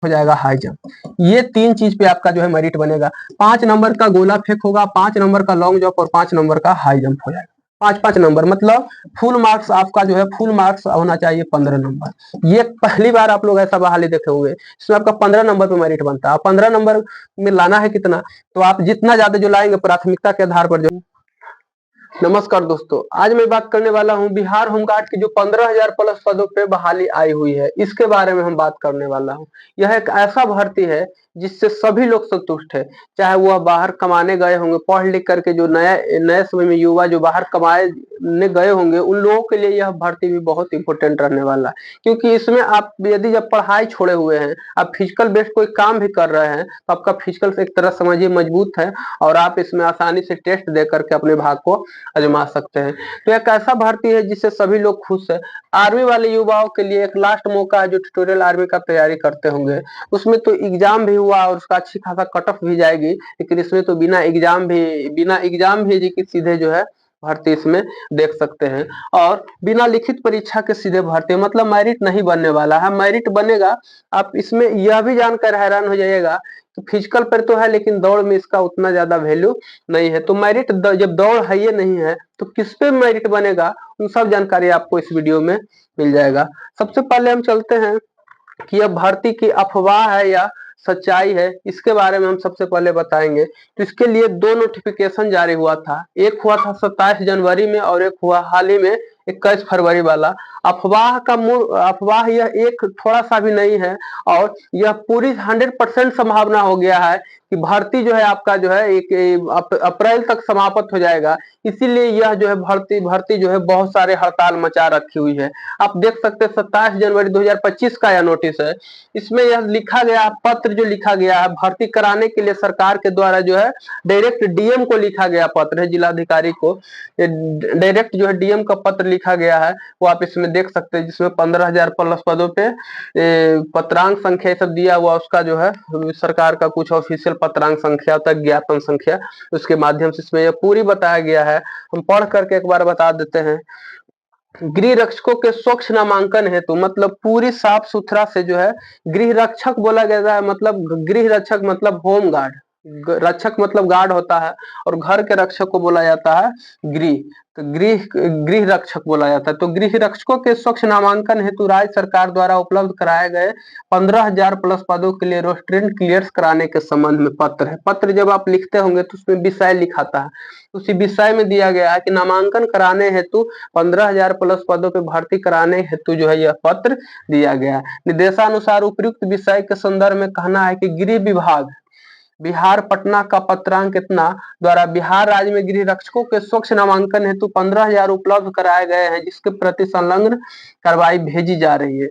हो जाएगा high jump. ये 3 चीज पे आपका जो है मेरिट बनेगा। 5 नंबर का गोला फेंक होगा, 5 नंबर का लॉन्ग जंप और 5 नंबर का हाई जंप हो जाएगा। 5-5 नंबर मतलब फुल मार्क्स आपका जो है फुल मार्क्स होना चाहिए 15 नंबर। ये पहली बार आप लोग ऐसा बहाली देखे होंगे, इसमें आपका 15 नंबर पे मेरिट बनता है। 15 नंबर में लाना है कितना, तो आप जितना ज्यादा जो लाएंगे प्राथमिकता के आधार पर जो। नमस्कार दोस्तों, आज मैं बात करने वाला हूं बिहार होमगार्ड की जो 15,000 प्लस पदों पे बहाली आई हुई है, इसके बारे में हम बात करने वाला हूं। यह एक ऐसा भर्ती है जिससे सभी लोग संतुष्ट है, चाहे वह बाहर कमाने गए होंगे पढ़ लिख करके, जो नए नए समय में युवा जो बाहर कमाने गए होंगे उन लोगों के लिए यह भर्ती भी बहुत इंपॉर्टेंट रहने वाला है। क्योंकि इसमें आप यदि जब पढ़ाई छोड़े हुए हैं, आप फिजिकल बेस्ड कोई काम भी कर रहे हैं, तो आपका फिजिकल से एक तरह समझिए मजबूत है और आप इसमें आसानी से टेस्ट दे करके अपने भाग को आजमा सकते हैं। तो एक ऐसा भर्ती है जिससे सभी लोग खुश है। आर्मी वाले युवाओं के लिए एक लास्ट मौका है जो ट्यूटोरियल आर्मी का तैयारी करते होंगे। उसमें तो एग्जाम भी हुआ और उसका अच्छी खासा कट ऑफ भी जाएगी, लेकिन इसमें तो बिना एग्जाम भी जी की सीधे जो है भर्ती इसमें देख सकते हैं। और बिना लिखित परीक्षा के सीधे भर्ती, मतलब मेरिट नहीं बनने वाला है, मेरिट बनेगा। आप इसमें यह भी जानकर हैरान हो जाइएगा कि फिजिकल पर तो है लेकिन दौड़ में इसका उतना ज्यादा वैल्यू नहीं है। तो मेरिट जब दौड़ है ये नहीं है तो किस पे मेरिट बनेगा, उन सब जानकारी आपको इस वीडियो में मिल जाएगा। सबसे पहले हम चलते हैं कि यह भर्ती की अफवाह है या सच्चाई है, इसके बारे में हम सबसे पहले बताएंगे। तो इसके लिए 2 नोटिफिकेशन जारी हुआ था, एक हुआ था 27 जनवरी में और एक हुआ हाल ही में 21 फरवरी वाला। अफवाह यह एक थोड़ा सा भी नहीं है और यह पूरी 100% संभावना हो गया है कि भर्ती जो है आपका जो है एक अप्रैल तक समाप्त हो जाएगा। इसीलिए यह जो है भर्ती जो है बहुत सारे हड़ताल मचा रखी हुई है। आप देख सकते हैं 27 जनवरी 2025 का यह नोटिस है। इसमें यह लिखा गया पत्र जो लिखा गया है भर्ती कराने के लिए सरकार के द्वारा जो है डायरेक्ट डीएम को लिखा गया पत्र है, जिलाधिकारी को डायरेक्ट जो है डीएम का पत्र लिखा गया है, वो आप इसमें देख सकते हैं। जिसमें 15,000 प्लस पदों पे पत्रांक संख्या सब दिया हुआ, उसका जो है सरकार का कुछ ऑफिशियल पत्रांक संख्या तक ज्ञापन संख्या, उसके माध्यम से इसमें यह पूरी बताया गया है। हम पढ़ करके एक बार बता देते हैं। गृह रक्षकों के स्वच्छ नामांकन हेतु, मतलब पूरी साफ सुथरा से जो है गृह रक्षक बोला गया है, मतलब गृह रक्षक मतलब होम गार्ड, रक्षक मतलब गार्ड होता है और घर के रक्षक को बोला जाता है गृह, तो गृह गृह रक्षक बोला जाता है। तो गृह रक्षकों के स्वच्छ नामांकन हेतु राज्य सरकार द्वारा उपलब्ध कराए गए 15,000 प्लस पदों के लिए रोस्टेंट क्लियर्स कराने के संबंध में पत्र है। पत्र जब आप लिखते होंगे तो उसमें विषय लिखा था, उसी विषय में दिया गया है कि नामांकन कराने हेतु 15,000 प्लस पदों पे भर्ती कराने हेतु जो है यह पत्र दिया गया है। निर्देशानुसार उपयुक्त विषय के संदर्भ में कहना है कि गृह विभाग बिहार पटना का पत्रांक इतना द्वारा बिहार राज्य में गृह रक्षकों के स्वच्छ नामांकन हेतु 15,000 उपलब्ध कराए गए हैं, जिसके प्रति संलग्न कार्रवाई भेजी जा रही है।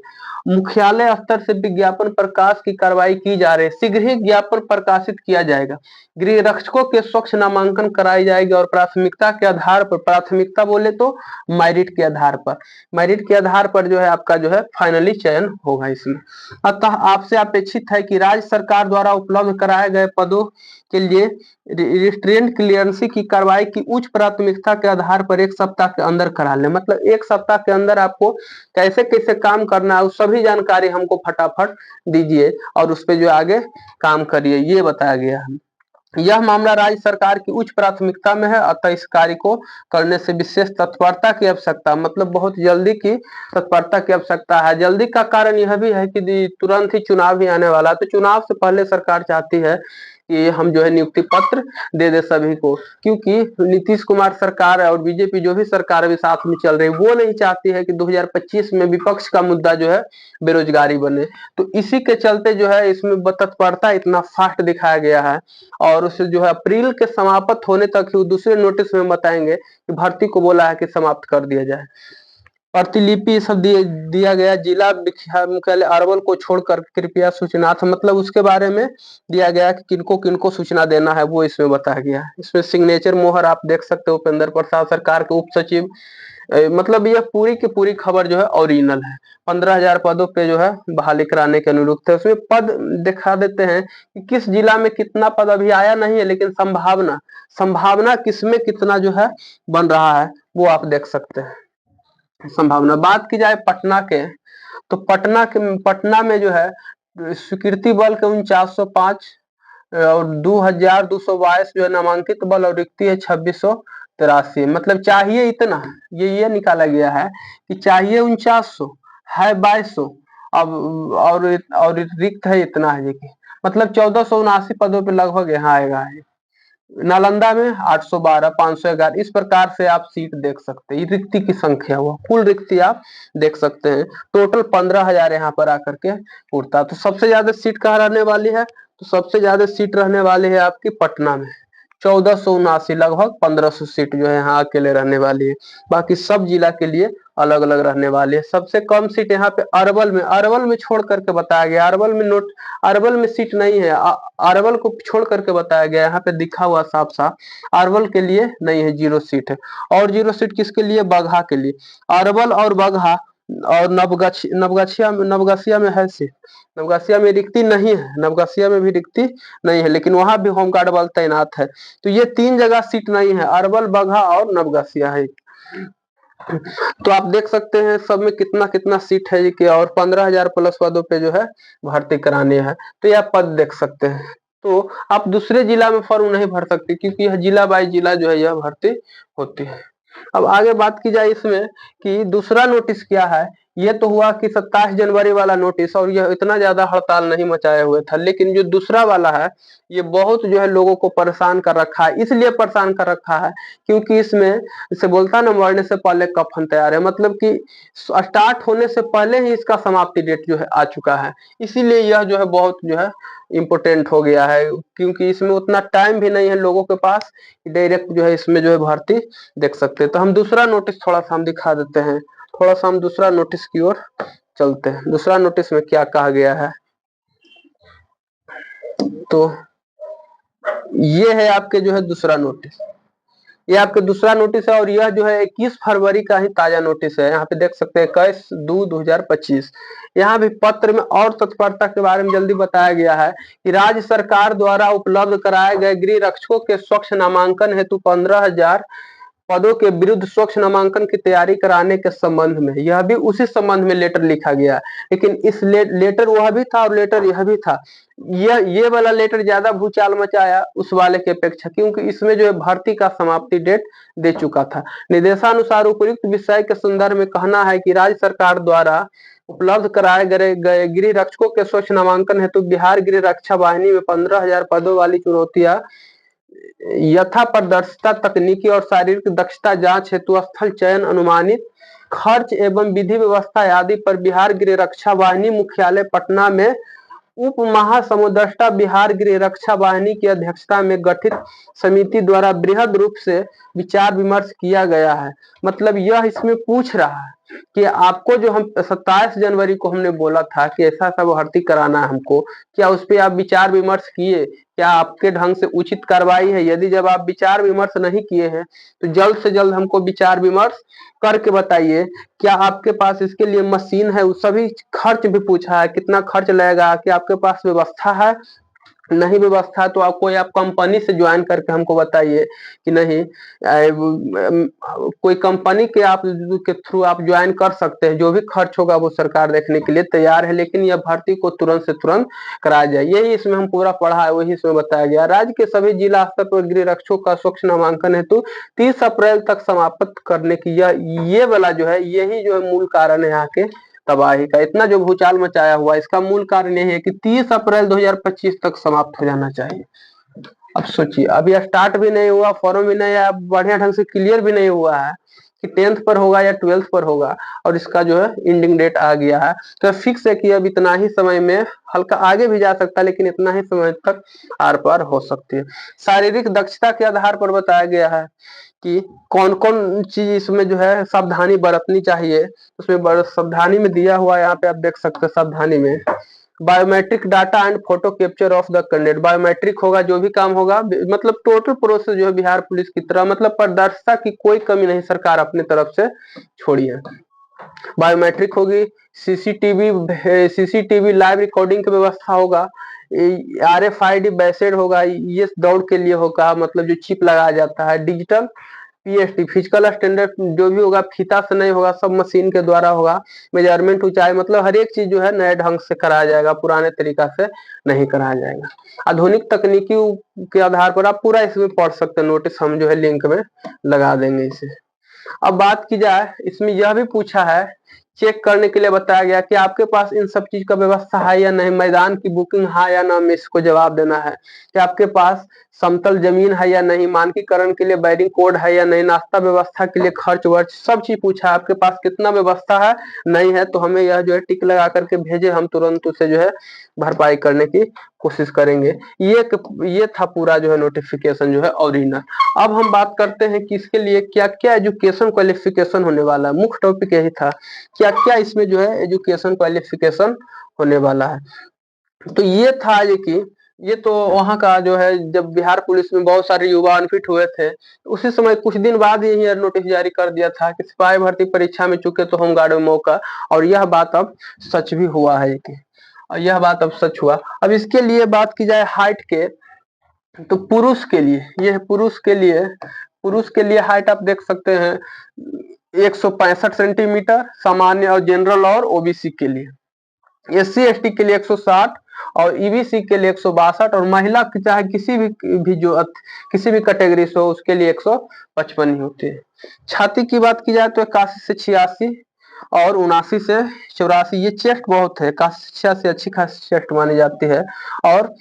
मुख्यालय स्तर से विज्ञापन प्रकाश की कार्रवाई की जा रही है, शीघ्र ही ज्ञापन प्रकाशित किया जाएगा। गृह रक्षकों के स्वच्छ नामांकन कराई जाएगी और प्राथमिकता के आधार पर, प्राथमिकता बोले तो मेरिट के आधार पर, मेरिट के आधार पर जो है आपका जो है फाइनली चयन होगा इसमें। अतः आपसे अपेक्षित है कि राज्य सरकार द्वारा उपलब्ध कराए गए पदों के लिए रिस्ट्रेंट क्लियरेंस की कार्रवाई की उच्च प्राथमिकता के आधार पर 1 सप्ताह के अंदर करा लें। मतलब 1 सप्ताह के अंदर आपको कैसे कैसे काम करना है, उस सभी जानकारी हमको फटाफट दीजिए और उस पर जो आगे काम करिए, ये बताया गया है। यह मामला राज्य सरकार की उच्च प्राथमिकता में है, अतः इस कार्य को करने से विशेष तत्परता की आवश्यकता, मतलब बहुत जल्दी की तत्परता की आवश्यकता है। जल्दी का कारण यह भी है कि तुरंत ही चुनाव भी आने वाला है, तो चुनाव से पहले सरकार चाहती है कि हम जो है नियुक्ति पत्र दे दे सभी को, क्योंकि नीतीश कुमार सरकार और बीजेपी जो भी सरकार अभी साथ में चल रही है वो नहीं चाहती है कि 2025 में विपक्ष का मुद्दा जो है बेरोजगारी बने। तो इसी के चलते जो है इसमें तत्परता इतना फास्ट दिखाया गया है और उसे जो है अप्रैल के समाप्त होने तक ही दूसरे नोटिस में बताएंगे कि भर्ती को बोला है कि समाप्त कर दिया जाए। प्रतिलिपि सब दिया गया, जिला मुख्यालय अरवल को छोड़कर कृपया सूचनार्थ, मतलब उसके बारे में दिया गया कि किनको किनको सूचना देना है वो इसमें बताया गया है। इसमें सिग्नेचर मोहर आप देख सकते हो, उपेंद्र प्रसाद सरकार के उप सचिव। मतलब यह पूरी की पूरी खबर जो है ओरिजिनल है। 15,000 पदों पे जो है बहाली कराने के अनुरूप है। उसमें पद दिखा देते हैं कि किस जिला में कितना पद अभी आया नहीं है, लेकिन संभावना किसमें कितना जो है बन रहा है वो आप देख सकते हैं। संभावना बात की जाए पटना के, तो पटना में जो है स्वीकृति बल के 4905 और 2222 जो है नामांकित बल और रिक्ति है 2683। मतलब चाहिए इतना, ये निकाला गया है कि चाहिए 4900 है 2200 अब और रिक्त है इतना है देखिए, मतलब 1479 पदों पे लगभग यहाँ आएगा। नालंदा में 812, 511, इस प्रकार से आप सीट देख सकते हैं। रिक्ति की संख्या हुआ, कुल रिक्ति आप देख सकते हैं। टोटल 15,000 यहाँ पर आकर के उठता। तो सबसे ज्यादा सीट कहाँ रहने वाली है? तो सबसे ज्यादा सीट रहने वाली है आपकी पटना में, 1479, लगभग 1500 सीट जो है यहाँ अकेले रहने वाली है। बाकी सब जिला के लिए अलग अलग रहने वाली है। सबसे कम सीट यहाँ पे अरवल में छोड़ करके बताया गया। अरवल में सीट नहीं है, अरवल को छोड़ करके बताया गया। यहाँ पे दिखा हुआ साफ साफ अरवल के लिए नहीं है, 0 सीट है। और 0 सीट किसके लिए? बगहा के लिए। अरवल और बगहा और नवगछिया में है सीट। नवगछिया में रिक्ति नहीं है, नवगछिया में भी रिक्ति नहीं है, लेकिन वहां भी होमगार्ड बल तैनात है। तो ये 3 जगह सीट नहीं है, अरवल, बगहा और नवगछिया है। तो आप देख सकते हैं सब में कितना कितना सीट है कि, और 15,000 प्लस पदों पे जो है भर्ती करानी है। तो यह पद देख सकते हैं। तो आप दूसरे जिला में फॉर्म नहीं भर सकते, क्योंकि यह जिला बाई जिला जो है यह भर्ती होती है। अब आगे बात की जाए इसमें कि दूसरा नोटिस क्या है। ये तो हुआ कि 27 जनवरी वाला नोटिस, और यह इतना ज्यादा हड़ताल नहीं मचाए हुए था। लेकिन जो दूसरा वाला है ये बहुत जो है लोगों को परेशान कर रखा है। इसलिए परेशान कर रखा है क्योंकि इसमें इसे बोलता ना, मरने से पहले कफन तैयार है। मतलब कि स्टार्ट होने से पहले ही इसका समाप्ति डेट जो है आ चुका है। इसीलिए यह जो है बहुत जो है इम्पोर्टेंट हो गया है, क्योंकि इसमें उतना टाइम भी नहीं है लोगों के पास, डायरेक्ट जो है इसमें जो है भर्ती देख सकते हैं। तो हम दूसरा नोटिस थोड़ा सा हम दिखा देते हैं। थोड़ा सा हम दूसरा नोटिस की ओर चलते हैं। दूसरा नोटिस में क्या कहा गया है, तो ये है आपके जो है दूसरा नोटिस। ये आपके दूसरा नोटिस है, और यह जो है 21 फरवरी का ही ताजा नोटिस है। यहाँ पे देख सकते हैं 21/2/2025। यहाँ भी पत्र में और तत्परता के बारे में जल्दी बताया गया है कि राज्य सरकार द्वारा उपलब्ध कराए गए गृह रक्षकों के स्वच्छ नामांकन हेतु 15,000 पदों के विरुद्ध स्वच्छ नामांकन की तैयारी कराने के संबंध में, यह भी उसी संबंध में लेटर लिखा गया। लेकिन इस लेटर वह भी था और लेटर यह भी था। ये वाला लेटर ज्यादा भूचाल मचाया उस वाले की अपेक्षा, क्योंकि इसमें जो है भर्ती का समाप्ति डेट दे चुका था। निर्देशानुसार उपयुक्त विषय के संदर्भ में कहना है कि राज्य सरकार द्वारा उपलब्ध कराए गए गृह रक्षकों के स्वच्छ नामांकन हेतु बिहार गृह रक्षा वाहिनी में 15,000 पदों वाली चुनौतियां यथा प्रदर्शिता, तकनीकी और शारीरिक दक्षता जांच हेतु स्थल चयन, अनुमानित खर्च एवं विधि व्यवस्था आदि पर बिहार गृह रक्षा वाहिनी मुख्यालय पटना में उप महासमुद्रष्टा बिहार गृह रक्षा वाहिनी की अध्यक्षता में गठित समिति द्वारा बृहद रूप से विचार विमर्श किया गया है। मतलब यह इसमें पूछ रहा है कि आपको जो हम 27 जनवरी को हमने बोला था कि ऐसा सा भर्ती कराना है हमको, क्या उस पर आप विचार विमर्श किए? क्या आपके ढंग से उचित कार्रवाई है? यदि जब आप विचार विमर्श नहीं किए हैं तो जल्द से जल्द हमको विचार विमर्श करके बताइए। क्या आपके पास इसके लिए मशीन है? सभी खर्च भी पूछा है, कितना खर्च लगेगा, कि आपके पास व्यवस्था है? नहीं व्यवस्था तो आप कंपनी से ज्वाइन करके हमको बताइए कि नहीं कोई कंपनी के आप के थ्रू आप ज्वाइन कर सकते हैं। जो भी खर्च होगा वो सरकार देखने के लिए तैयार है, लेकिन यह भर्ती को तुरंत से तुरंत कराया जाए। यही इसमें हम पूरा पढ़ा है, वही इसमें बताया गया। राज्य के सभी जिला स्तर पर गृह रक्षकों का स्वच्छ नामांकन हेतु 30 अप्रैल तक समाप्त करने की ये वाला जो है यही जो है मूल कारण है यहाँ के तबाही का। इतना जो भूचाल मचाया हुआ इसका मूल कारण यही है कि 30 अप्रैल 2025 तक समाप्त हो जाना चाहिए। अब सोचिए, अभी स्टार्ट भी नहीं हुआ, फॉर्म भी नहीं आया, बढ़िया ढंग से क्लियर भी नहीं हुआ है कि 10th पर होगा या 12th पर होगा, और इसका जो है एंडिंग डेट आ गया है। तो फिक्स है कि अब इतना ही समय में, हल्का आगे भी जा सकता है लेकिन इतना ही समय तक आर पार हो सकती है। शारीरिक दक्षता के आधार पर बताया गया है कि कौन कौन चीज इसमें जो है सावधानी बरतनी चाहिए। उसमें सावधानी में दिया हुआ है, यहाँ पे आप देख सकते हैं सावधानी में, biometric data and photo capture of the candidate. Biometric होगा जो भी काम होगा, मतलब टोटल प्रोसेस जो है बिहार पुलिस की तरह, मतलब पारदर्शिता की कोई कमी नहीं सरकार अपने तरफ से छोड़ी है। बायोमेट्रिक होगी, सीसीटीवी लाइव रिकॉर्डिंग की व्यवस्था होगा, RFID बैसेड होगा, ये दौड़ के लिए होगा, मतलब जो चिप लगाया जाता है। डिजिटल पीएसटी फिजिकल स्टैंडर्ड जो भी होगा फीता से नहीं होगा, सब मशीन के द्वारा होगा। मेजरमेंट ऊंचाई मतलब हर एक चीज जो है नए ढंग से कराया जाएगा, पुराने तरीका से नहीं कराया जाएगा। आधुनिक तकनीकी के आधार पर आप पूरा इसमें पढ़ सकते हैं, नोटिस हम जो है लिंक में लगा देंगे इसे। अब बात की जाए, इसमें यह भी पूछा है, चेक करने के लिए बताया गया कि आपके पास इन सब चीज का व्यवस्था है या नहीं, मैदान की बुकिंग है या ना, हमें इसको जवाब देना है कि आपके पास समतल जमीन है या नहीं, मानकीकरण के लिए बैरिंग कोड है या नहीं, नाश्ता व्यवस्था के लिए खर्च वर्च सब चीज पूछा है। आपके पास कितना व्यवस्था है, नहीं है तो हमें यह जो है टिक लगा करके भेजे, हम तुरंत उसे जो है भरपाई करने की कोशिश करेंगे। ये था पूरा जो है नोटिफिकेशन जो है ओरिजिनल। अब हम बात करते हैं कि इसके लिए क्या क्या एजुकेशन क्वालिफिकेशन होने वाला है। मुख्य टॉपिक यही था, क्या क्या इसमें जो है एजुकेशन क्वालिफिकेशन होने वाला है। तो ये था ये कि ये तो वहां का जो है, जब बिहार पुलिस में बहुत सारे युवा अनफिट हुए थे तो उसी समय कुछ दिन बाद ही नोटिस जारी कर दिया था कि सिपाही भर्ती परीक्षा में चुके तो होमगार्ड में मौका, और यह बात अब सच भी हुआ है कि यह बात अब सच हुआ। अब इसके लिए बात की जाए हाइट के, तो पुरुष के लिए, यह पुरुष के लिए हाइट आप देख सकते हैं 165 सेंटीमीटर सामान्य और जनरल और ओबीसी के लिए। एससी एसटी के लिए 160 और ईबीसी के लिए 162, और महिला चाहे किसी भी जो किसी भी कैटेगरी से हो उसके लिए 155 ही होती है। छाती की बात की जाए तो 81 से 86 और 79 से 84। ये चेस्ट बहुत है, 81 से अच्छी खासी चेस्ट मानी जाती है, और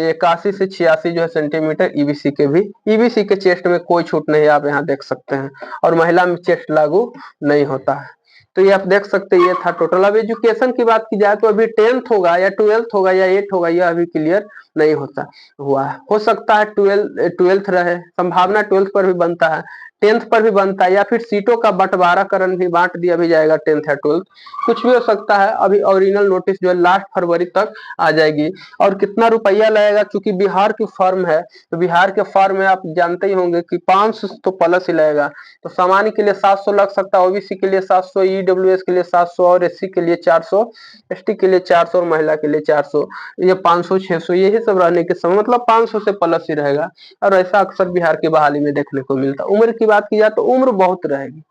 81 से 86 जो है सेंटीमीटर ईबीसी के भी। ईबीसी के चेस्ट में कोई छूट नहीं, आप यहाँ देख सकते हैं, और महिला में चेस्ट लागू नहीं होता है। तो ये आप देख सकते हैं, ये था टोटल। अब एजुकेशन की बात की जाए तो अभी 10th होगा या 12th होगा या 8 होगा, यह अभी क्लियर नहीं होता हुआ है। हो सकता है 12th रहे, संभावना 12th पर भी बनता है, 10th पर भी बनता है, या फिर सीटों का बंटवाराकरण भी बांट दिया भी जाएगा 10th या 12th, कुछ भी हो सकता है। अभी ओरिजिनल नोटिस जो है लास्ट फरवरी तक आ जाएगी। और कितना रुपया लगेगा, क्योंकि बिहार की फॉर्म है तो बिहार के फॉर्म में आप जानते ही होंगे कि 500 तो प्लस ही लगेगा। तो सामान्य के लिए 700 लग सकता है, ओबीसी के लिए 700, ईडब्ल्यूएस के लिए 700 और एससी के लिए 400, एसटी के लिए 400 और महिला के लिए 400, ये 500 600 यही सब रहने के समय मतलब 500 से प्लस ही रहेगा। और ऐसा अक्सर बिहार की बहाली में देखने को मिलता। उम्र की बात की जाए तो उम्र बहुत रहेगी,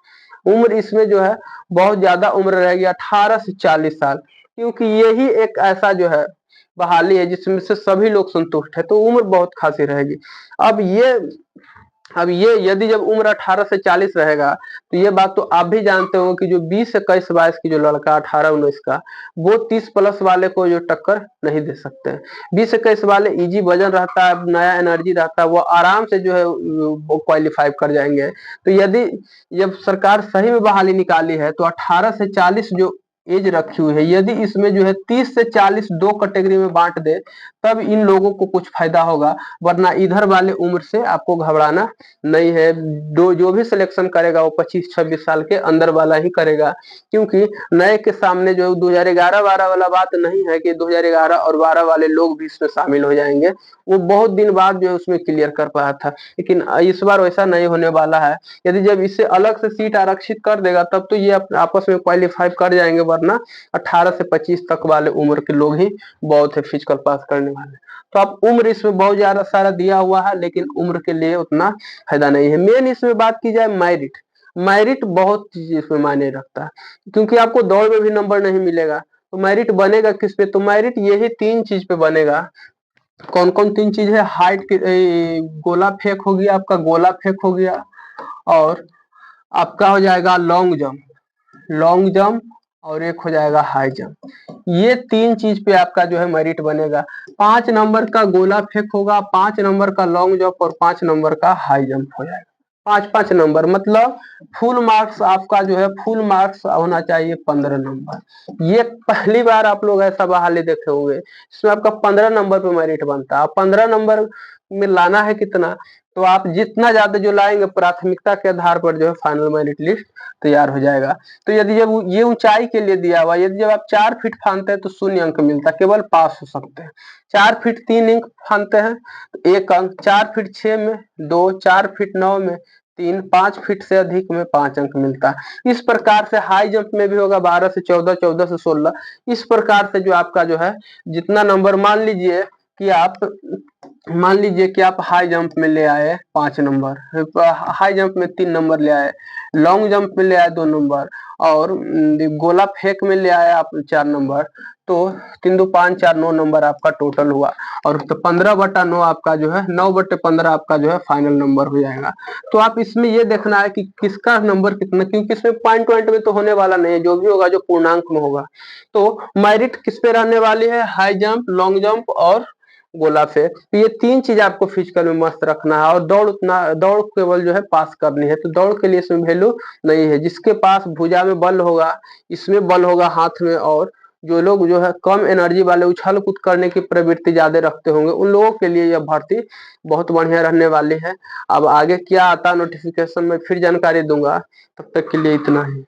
उम्र इसमें जो है बहुत ज्यादा उम्र रहेगी, 18 से 40 साल, क्योंकि यही एक ऐसा जो है बहाली है जिसमें से सभी लोग संतुष्ट है, तो उम्र बहुत खासी रहेगी। अब ये यदि जब उम्र 18 से 40 रहेगा तो ये बात तो आप भी जानते हो कि जो 20 से 21 22 की जो लड़का 18-19 का, वो 30 प्लस वाले को जो टक्कर नहीं दे सकते हैं। 20 से 21 वाले इजी वजन रहता है, नया एनर्जी रहता है, वो आराम से जो है वो क्वालिफाई कर जाएंगे। तो यदि जब सरकार सही में बहाली निकाली है तो 18 से 40 जो एज रखी हुई है, यदि इसमें जो है 30 से 40 दो कैटेगरी में बांट दे तब इन लोगों को कुछ फायदा होगा, वरना इधर वाले उम्र से आपको घबराना नहीं है। जो भी सिलेक्शन करेगा वो 25-26 साल के अंदर वाला ही करेगा, क्योंकि नए के सामने जो 2011-12 वाला बात नहीं है कि 2011 और 12 वाले लोग भी इसमें शामिल हो जाएंगे, वो बहुत दिन बाद जो है उसमें क्लियर कर पाया था। लेकिन इस बार वैसा नहीं होने वाला है। यदि जब इसे अलग से सीट आरक्षित कर देगा तब तो ये आपस में क्वालिफाई कर जाएंगे, वरना 18 से 25 तक वाले उम्र के लोग ही बहुत है फिजिकल पास करने वाले। तो अब उम्र इसमें बहुत ज्यादा सारा दिया हुआ है, लेकिन उम्र के लिए उतना फायदा नहीं है। मेन इसमें बात की जाए मैरिट, मैरिट बहुत चीज इसमें मायने रखता है, क्योंकि आपको दौड़ में भी नंबर नहीं मिलेगा तो मैरिट बनेगा किस पे, तो मैरिट यही 3 चीज पे बनेगा। कौन कौन 3 चीज है, हाइट की, गोला फेंक हो गया आपका, गोला फेंक हो गया, और आपका हो जाएगा लॉन्ग जंप, और एक हो जाएगा हाई जंप। ये 3 चीज पे आपका जो है मेरिट बनेगा। 5 नंबर का गोला फेंक होगा, 5 नंबर का लॉन्ग जंप और 5 नंबर का हाई जंप हो जाएगा। 5-5 नंबर मतलब फुल मार्क्स आपका जो है, फुल मार्क्स होना चाहिए 15 नंबर। ये पहली बार आप लोग ऐसा बहाली देखे होंगे, इसमें आपका 15 नंबर पे मेरिट बनता है। 15 नंबर में लाना है कितना, तो आप जितना ज्यादा जो लाएंगे प्राथमिकता के आधार पर जो है फाइनल मेरिट लिस्ट तैयार हो जाएगा। तो यदि जब ये ऊंचाई के लिए दिया हुआ, यदि जब आप 4 फीट फानते हैं तो 0 अंक मिलता है, केवल पास हो सकते हैं। 4 फीट 3 इंच फानते हैं तो 1 अंक, 4 फीट 6 में 2, 4 फीट 9 में 3, 5 फीट से अधिक में 5 अंक मिलता है। इस प्रकार से हाई जंप में भी होगा 12 से 14, 14 से 16। इस प्रकार से जो आपका जो है जितना नंबर, मान लीजिए कि आप मान लीजिए कि आप हाई जंप में ले आए 5 नंबर, हाई जंप में 3 नंबर ले आए, लॉन्ग जंप में ले आए 2 नंबर, और गोला फेंक में ले आए आप 4 नंबर। तो 3 2 5 4 9 नंबर आपका टोटल हुआ। और तो 15/9 आपका जो है 9/15 आपका जो है फाइनल नंबर हो जाएगा। तो आप इसमें ये देखना है कि किसका नंबर कितना, क्योंकि इसमें पॉइंट वॉइंट में तो होने वाला नहीं है, जो भी होगा जो पूर्णांक में होगा। तो मेरिट किस पे रहने वाली है? हाई जंप, लॉन्ग जंप और गोला फेंक। तो ये 3 चीज आपको फिजिकल में मस्त रखना है। और दौड़ केवल जो है पास करनी है, तो दौड़ के लिए इसमें वैल्यू नहीं है। जिसके पास भुजा में बल होगा, इसमें बल होगा हाथ में, और जो लोग जो है कम एनर्जी वाले, उछल कूद करने की प्रवृत्ति ज्यादा रखते होंगे, उन लोगों के लिए यह भर्ती बहुत बढ़िया रहने वाली है। अब आगे क्या आता नोटिफिकेशन में फिर जानकारी दूंगा, तब तक के लिए इतना ही।